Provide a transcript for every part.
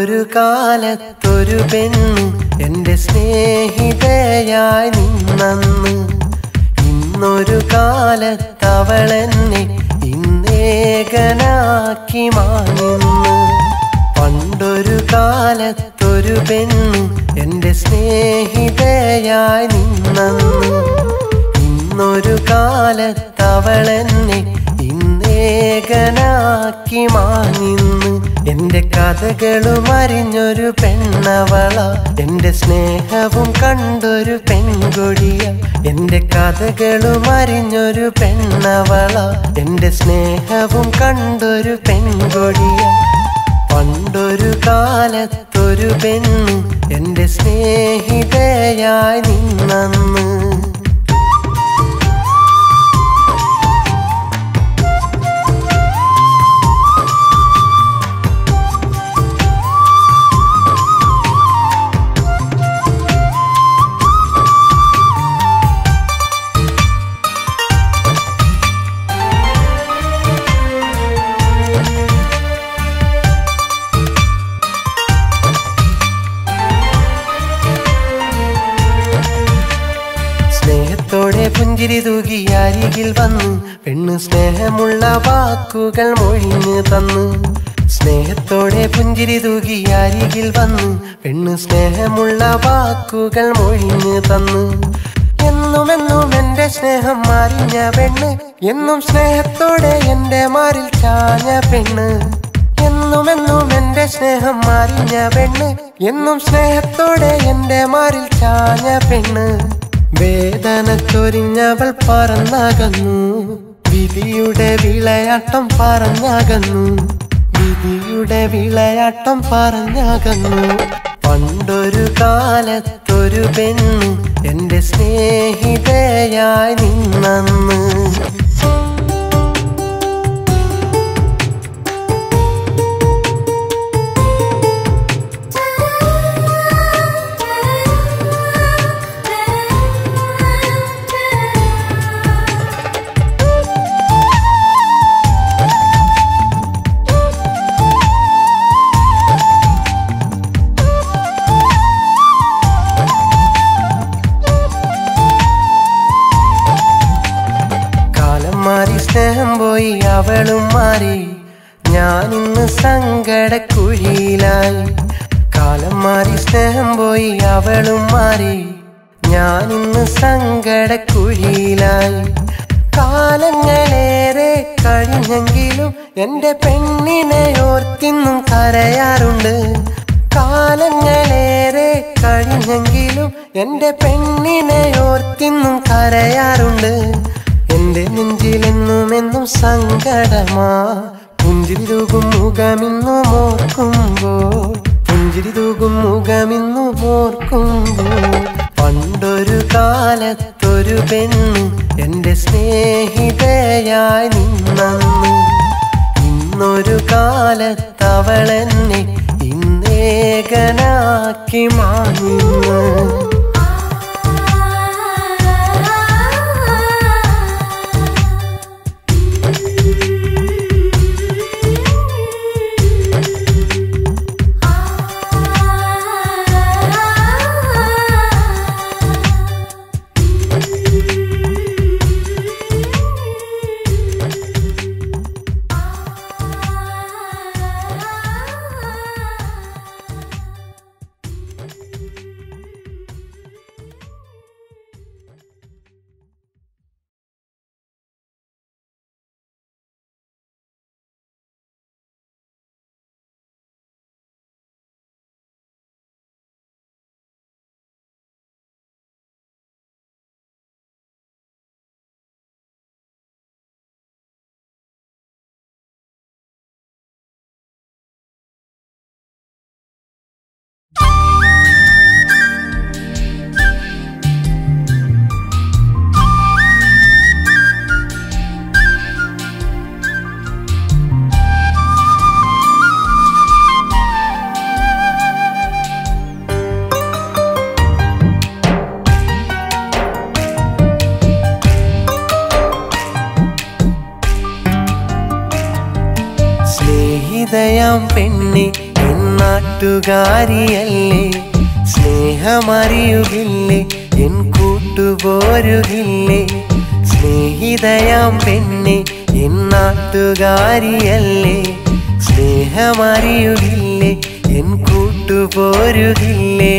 പണ്ടൊരു കാലത്തൊരു പെണ്ണ് എൻ്റെ സ്നേഹിതയായി നിന്നന്ന്. ഇന്നൊരു കാലത്തവളെന്നെ ഇന്നേകനാക്കി മാഞ്ഞിന്ന്. പണ്ടൊരു കാലത്തൊരു പെണ്ണ് എൻ്റെ സ്നേഹിതയായി നിന്നന്ന്. ഇന്നൊരു കാലത്തവളെന്നെ ഇന്നേകനാക്കി മാഞ്ഞിന്ന്. എൻ്റെ കഥകളും അറിഞ്ഞൊരു പെണ്ണവള, എൻ്റെ സ്നേഹവും കണ്ടൊരു പെൺകൊടിയ. എൻ്റെ കഥകളും അറിഞ്ഞൊരു പെണ്ണവള, എൻ്റെ സ്നേഹവും കണ്ടൊരു പെൺകൊടിയ. പണ്ടൊരു കാലത്തൊരു പെണ്ണ് എൻ്റെ സ്നേഹിതയായി നിന്നന്ന്. സ്നേഹത്തോടെ പുഞ്ചിരി തൂകി അരികിൽ വന്നു പെണ്ണ് സ്നേഹമുള്ള വാക്കുകൾ മൊഴിഞ്ഞു തന്നു. സ്നേഹത്തോടെ പുഞ്ചിരി തൂകി അരികിൽ വന്നു പെണ്ണ് സ്നേഹമുള്ള വാക്കുകൾ മൊഴിഞ്ഞു തന്നു. എന്നുമെന്നും എൻ്റെ സ്നേഹം അറിഞ്ഞ പെണ്ണ്, എന്നും സ്നേഹത്തോടെ എൻ്റെ മാറിൽ ചാഞ്ഞ പെണ്ണ്. എന്നുമെന്നും എൻ്റെ സ്നേഹം അറിഞ്ഞ പെണ്ണ്, എന്നും സ്നേഹത്തോടെ എൻ്റെ മാറിൽ ചാഞ്ഞ പെണ്ണ്. വേദന ചൊരിഞ്ഞവൾ പറന്നകന്നു, വിധിയുടെ വിളയാട്ടം പറഞ്ഞകന്നു. വിധിയുടെ വിളയാട്ടം പറഞ്ഞകന്നു. പണ്ടൊരു കാലത്തൊരു പെണ്ണ് എൻ്റെ സ്നേഹിതയായി നിന്നന്ന്. സ്നേഹം പോയി അവളും മാറി, ഞാനിന്ന് സങ്കടക്കുഴിയിലായി. കാലം മാറി സ്നേഹം പോയി അവളും മാറി, ഞാനിന്ന് സങ്കടക്കുഴിയിലായി. കാലങ്ങളേറെ കഴിഞ്ഞെങ്കിലും എൻ്റെ പെണ്ണിനെ ഓർത്തിന്നും കരയാറുണ്ട്. കാലങ്ങളേറെ കഴിഞ്ഞെങ്കിലും എൻ്റെ പെണ്ണിനെ ഓർത്തിന്നും കരയാറുണ്ട്. എൻ്റെ നെഞ്ചിലെന്നുമെന്നും സങ്കടമാ, പുഞ്ചിരി തൂകും മുഖമിന്നും ഓർക്കുമ്പോൾ, പുഞ്ചിരി തൂകും മുഖമിന്നും ഓർക്കുമ്പോൾ. പണ്ടൊരു കാലത്തൊരു പെണ്ണ് എൻ്റെ സ്നേഹിതയായി നിന്നന്ന്. ഇന്നൊരു കാലത്തവളെന്നെ ഇന്നേകനാക്കി മാഞ്ഞിന്ന്. സ്നേഹിതയാം പെണ്ണെ, നാട്ടുകാരിയല്ലേ സ്നേഹമറിയുകില്ലേ എൻ കൂട്ടുപോരുകില്ലേ സ്നേഹിതയാം പെണ്ണെ എൻ നാട്ടുകാരിയല്ലേ സ്നേഹമറിയുകില്ലേ എൻ കൂട്ടുപോരുകില്ലേ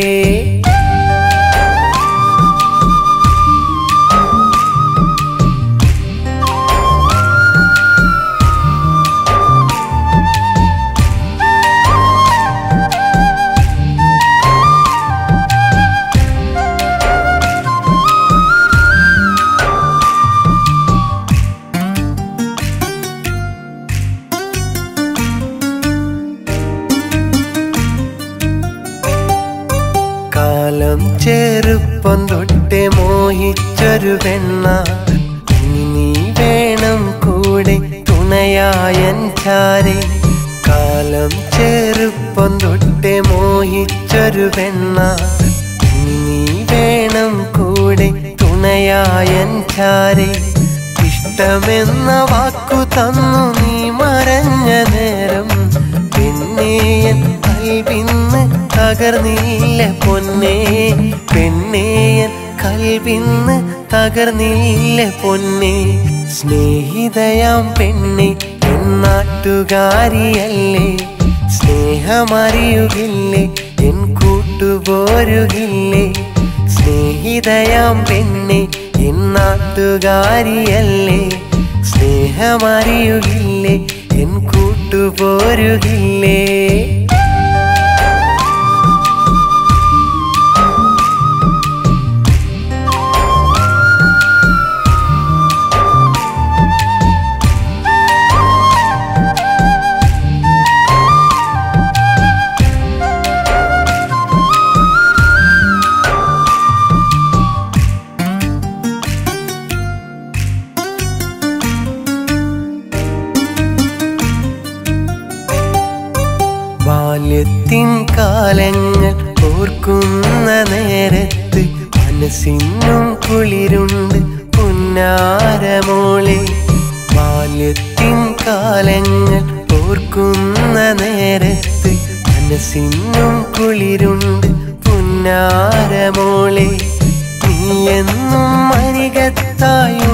കാലം ചെറുപ്പം തൊട്ടേ മോഹിച്ചൊരു പെണ്ണ ഇനി നീ വേണം കൂടെ തുണയായൻ ചാരെ കാലം ചെറുപ്പം തൊട്ടേ മോഹിച്ചൊരു പെണ്ണ ഇനി നീ വേണം കൂടെ തുണയായൻ ചാരെ ഇഷ്ടമെന്ന വാക്കു തന്നു നീ മറഞ്ഞ നേരം പെണ്ണേയൻ കൽവിന്ന് തകർന്നില്ല പൊന്നേ പെണ്ണേയൻ കൽവിന്ന് തകർന്നില്ല പൊന്നേ സ്നേഹിതയാം പെണ്ണെ എൻ നാട്ടുകാരിയല്ലേ സ്നേഹമറിയുകില്ലേ എൻ കൂട്ടുപോരുകില്ലേ സ്നേഹിതയാം പെണ്ണെ എൻ നാട്ടുകാരിയല്ലേ സ്നേഹമറിയുകില്ലേ എൻ കൂട്ടുപോരുകില്ലേ ബാല്യത്തിൻ കാലങ്ങൾ ഓർക്കുന്ന നേരത്ത് മനസ്സിനും കുളിരുണ്ട് പുന്നാരമോളെ ബാല്യത്തിൻ കാലങ്ങൾ ഓർക്കുന്ന നേരത്ത് മനസ്സിനും കുളിരുണ്ട് പുന്നാരമോളെ നീ എന്നും അരികത്തായുണ്ടെന്നാൽ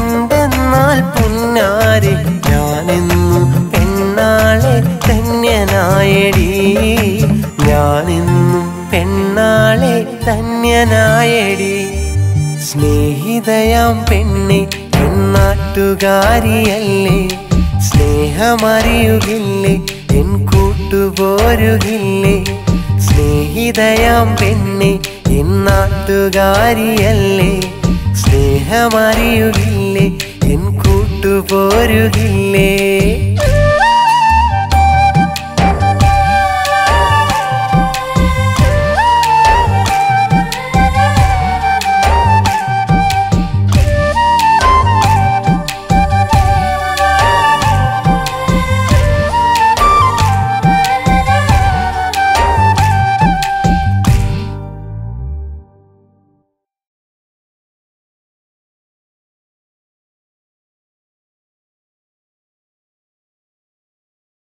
പുന്നാരെ ഞാനെന്നും പെണ്ണാളെ ധന്യനായടി ഞാനെന്നും പെണ്ണാളെ ധന്യനായടി സ്നേഹിതയാം പെണ്ണെ എൻ നാട്ടുകാരിയല്ലേ സ്നേഹമറിയുകില്ലേ എൻ കൂട്ടുപോരുകില്ലേ സ്നേഹിതയാം പെണ്ണെ എൻ നാട്ടുകാരിയല്ലേ സ്നേഹമറിയുകില്ലേ എൻ കൂട്ടുപോരുകില്ലേ